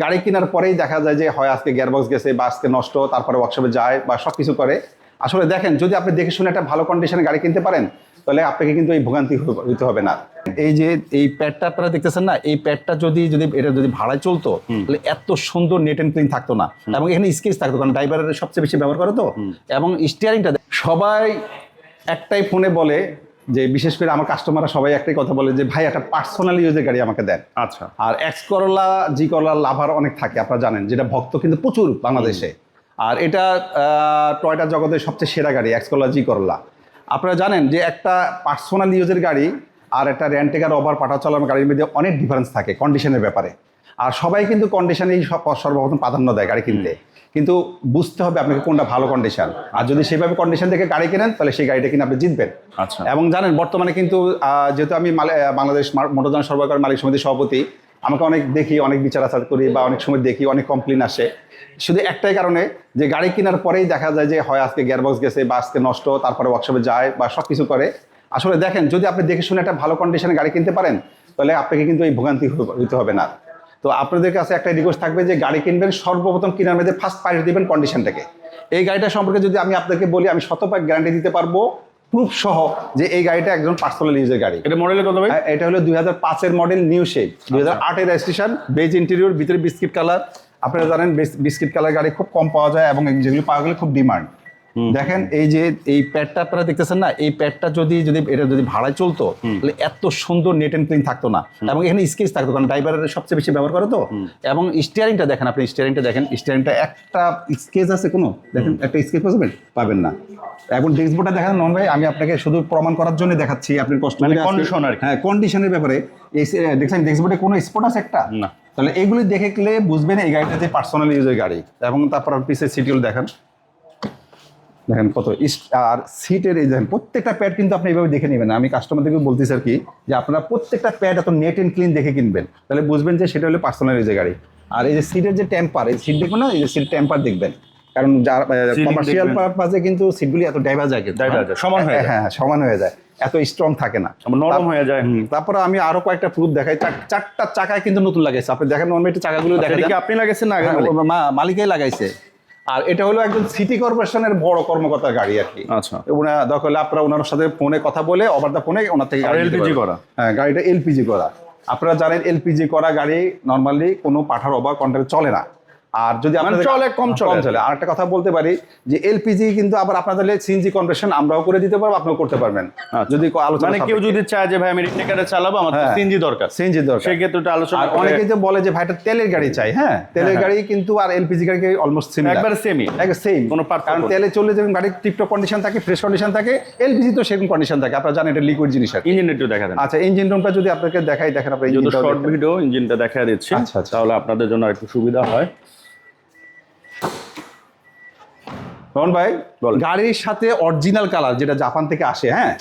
গাড়ি কেনার পরেই দেখা যায় যে হয় আজকে গিয়ারবক্স গেছে বা আজকে নষ্ট, তারপরে ওয়ার্কশপে যায় বা সবকিছু করে। আসলে দেখেন, যদি আপনি দেখে শুনে একটা ভালো কন্ডিশনে গাড়ি কিনতে পারেন, তাহলে আপনাকে কিন্তু এই ভোগান্তি হইতে হবে না। এই যে এই প্যাডটা আপনারা দেখতেছেন না, এই প্যাডটা যদি এটা যদি ভাড়ায় চলতো, তাহলে এত সুন্দর নেট এন্ড ক্লিন থাকতো না, এবং এখানে স্কেচ থাকতো, কারণ ড্রাইভারের সবচেয়ে বেশি ব্যবহার করে তো। এবং স্টিয়ারিংটা সবাই একটাই ফোনে বলে যে, বিশেষ করে আমার কাস্টমাররা সবাই একটাই কথা বলে যে, ভাই একটা পার্সোনাল ইউজের গাড়ি আমাকে দেন। আচ্ছা। আর এক্স করলা, জি করলা লাভার অনেক থাকে, আপনারা জানেন, যেটা ভক্ত কিন্তু প্রচুর বাংলাদেশে। আর এটা টয়টা জগতের সবচেয়ে সেরা গাড়ি এক্স করলা, জি করলা। আপনারা জানেন যে একটা পার্সোনাল ইউজের গাড়ি আর একটা রেন্টেকার ওভার পাঠা চালানোর গাড়ির মধ্যে অনেক ডিফারেন্স থাকে কন্ডিশনের ব্যাপারে। আর সবাই কিন্তু কন্ডিশনেই সর্বপ্রথম প্রাধান্য দেয় গাড়ি কিনতে, কিন্তু বুঝতে হবে আপনাকে কোনটা ভালো কন্ডিশন। আর যদি সেভাবে কন্ডিশন দেখে গাড়ি কেনেন, তাহলে সেই গাড়িটা কিনে আপনি জিতবেন। আচ্ছা। এবং জানেন বর্তমানে কিন্তু যেহেতু আমি বাংলাদেশ মোটরযান সরবরাহকারী মালিক সমিতির সভাপতি, আমাকে অনেক দেখি, অনেক বিচার আচার করি, বা অনেক সময় দেখি অনেক কমপ্লেন আসে শুধু একটাই কারণে, যে গাড়ি কেনার পরেই দেখা যায় যে হয় আজকে গিয়ারবক্স গেছে বা আজকে নষ্ট, তারপরে ওয়ার্কশপে যায় বা সবকিছু করে। আসলে দেখেন, যদি আপনি দেখে শুনে একটা ভালো কন্ডিশনে গাড়ি কিনতে পারেন, তাহলে আপনাকে কিন্তু এই ভোগান্তি হইতে হবে না। তো আপনাদের কাছে একটা রিকোয়েস্ট থাকবে যে, গাড়ি কিনবেন সর্বপ্রথম কেনার মধ্যে ফার্স্ট প্রায়োরিটি দিবেন কন্ডিশনটাকে। এই গাড়িটা সম্পর্কে যদি আমি আপনাদেরকে বলি, আমি 100% গ্যারান্টি দিতে পারবো প্রুফ সহ যে এই গাড়িটা একজন পার্সোনাল ইউজের গাড়ি। এটা মডেলের কত ভাই? এটা হলো 2005-এর মডেল, নিউ শেপ, 2008-এর রেজিস্ট্রেশন, বেজ ইন্টেরিয়র, ভিতরে বিস্কিট কালার। আপনারা জানেন বিস্কিট কালার গাড়ি খুব কম পাওয়া যায়, এবং যেগুলো পাওয়া গেলে খুব ডিমান্ড। দেখেন এই যে এই প্যাডটা আপনারা দেখতেছেন না, এই প্যাডটা যদি এটা যদি ভাড়ায় চলতো, তাহলে এত সুন্দর নেট এন্ড ক্লিন থাকতো না, এবং এখানে স্কেচ থাকতো, কারণ ড্রাইভারের সবচেয়ে বেশি ব্যবহার করে তো। এবং স্টিয়ারিংটা দেখেন, আপনি স্টিয়ারিংটা দেখেন, স্টিয়ারিংটা একটা স্কেচ আছে কোনো, দেখেন একটা স্কেচ পাবেন না। এখন ডেস্কবোর্ডটা দেখেন নন ভাই, আমি আপনাকে শুধু প্রমাণ করার জন্য দেখাচ্ছি, আপনি কষ্ট মানে কন্ডিশন আর কি। হ্যাঁ, কন্ডিশনের ব্যাপারে দেখছেন ডেস্কবোর্ডে কোনো স্পট আছে একটা না। তাহলে এগুলি দেখে গেলে বুঝবেন এই গাড়িটা যে পার্সোনাল ইউজের গাড়ি। এবং তারপর পিসের সিটগুলো দেখেন কত, আর সিটের এই দেখেন প্রত্যেকটা প্যাড কিন্তু আপনি এইভাবে দেখে নেবেন। আমি কাস্টমারদেরকে বলতেছি আর কি, যে আপনারা প্রত্যেকটা প্যাড এত নেট এন্ড ক্লিন দেখে কিনবেন, তাহলে বুঝবেন যে সেটা হলো পার্সোনাল ইউজের গাড়ি। আর এই যে সিটের যে টেম্পার, এই সিট দেখবেন না, এই যে সিট টেম্পার দেখবেন, কারণ যারা কমার্শিয়াল পারপাজে কিন্তু সিটগুলি এত ডাইভার যায়, সমান হয়ে যায়। হ্যাঁ, সমান হয়ে যায়, এত স্ট্রং থাকে না, নরম হয়ে যায়। তারপরে আমি আরো কয়েকটা প্রুফ দেখাই। চারটা চাকায় কিন্তু নতুন লাগাইছে, আপনি দেখেন নর্মালি একটু চাকাগুলো দেখেন। আপনি লাগাইছেন না? মালিকই লাগাইছে। আর এটা হলো একজন সিটি কর্পোরেশনের বড় কর্মকর্তার গাড়ি আর কি। আচ্ছা। দরকার হলে আপনারা ওনার সাথে ফোনে কথা বলে, ওভার দা ফোনে ওনার থেকে এলপিজি করা। হ্যাঁ, গাড়িটা এলপিজি করা। আপনারা জানেন এলপিজি করা গাড়ি নর্মালি কোনো পাঠার ওভার কন্ট্রোল চলে না। আর যদি আপনাদের চলে, কম চলে। আর একটা কথা বলতে পারি যে এলপিজি কিন্তু আবার আপনাদের সিএনজি কনভার্সন আমরাও করে দিতে পারবো, আপনিও করতে পারবেন। যদি আলোচনা, মানে কেউ যদি চায় যে ভাই আমি রেন্টেকারে চালাবো, আমার সিএনজি দরকার, সেই ক্ষেত্রে এটা আলোচনা। আর অনেকে যে বলে যে ভাই এটা তেলের গাড়ি চাই, হ্যাঁ তেলের গাড়ি কিন্তু আর এলপিজি গাড়ি অলমোস্ট সিমিলার, একবার সেমই, সেম কোনো পার্থক্য। কারণ তেলে চললে যেমন গাড়ির টিপটপ কন্ডিশন থাকে, ফ্রেশ কন্ডিশন থাকে, এলপিজি তো সেরকম কন্ডিশন থাকে। আপনারা জানেন এটা লিকুইড জিনিস। ইঞ্জিন একটু দেখা দেন। আচ্ছা, ইঞ্জিন রুমটা যদি আপনাকে দেখাই, দেখেন আপনি শর্ট ভিডিও ইঞ্জিনটা দেখা দিচ্ছি, তাহলে আপনাদের জন্য একটু সুবিধা হয়। রন ভাই, গাড়ির সাথে অরিজিনাল কালার যেটা জাপান থেকে আসে, হ্যাঁ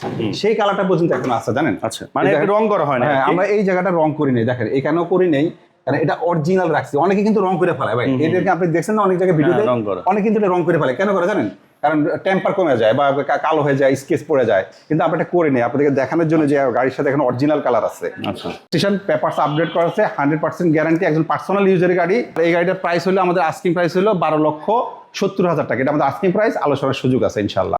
সেই কালারটা পর্যন্ত এখন আছে জানেন। আচ্ছা, মানে রং করা হয় না? হ্যাঁ, আমরা এই জায়গাটা রং করি নেই, দেখেন এখানেও করি নেই, কারণ এটা অরিজিনাল রাখছি। অনেকে কিন্তু রং করে ফেলায় ভাই, এদেরকে আপনি দেখছেন না অনেক জায়গায় ভিডিওতে, অনেকে কিন্তু এটা রং করে ফেলে। কেন করে জানেন? কারণ টেম্পার কমে যায় বা কালো হয়ে যায়, স্কেচ পড়ে যায়। কিন্তু আমরা এটা করে নেই আপনাদেরকে দেখানোর জন্য যে গাড়ির সাথে এখন অরিজিনাল কালার আছে। আচ্ছা, স্টেশন পেপারস আপডেট করা আছে, 100% গ্যারান্টি, একজন পার্সোনাল ইউজারের গাড়ি। এই গাড়িটার প্রাইস হলো, আমাদের আস্কিং প্রাইস হলো 12,70,000 টাকা। এটা আমাদের আস্কিং প্রাইস, আলোচনার সুযোগ আছে ইনশাল্লাহ।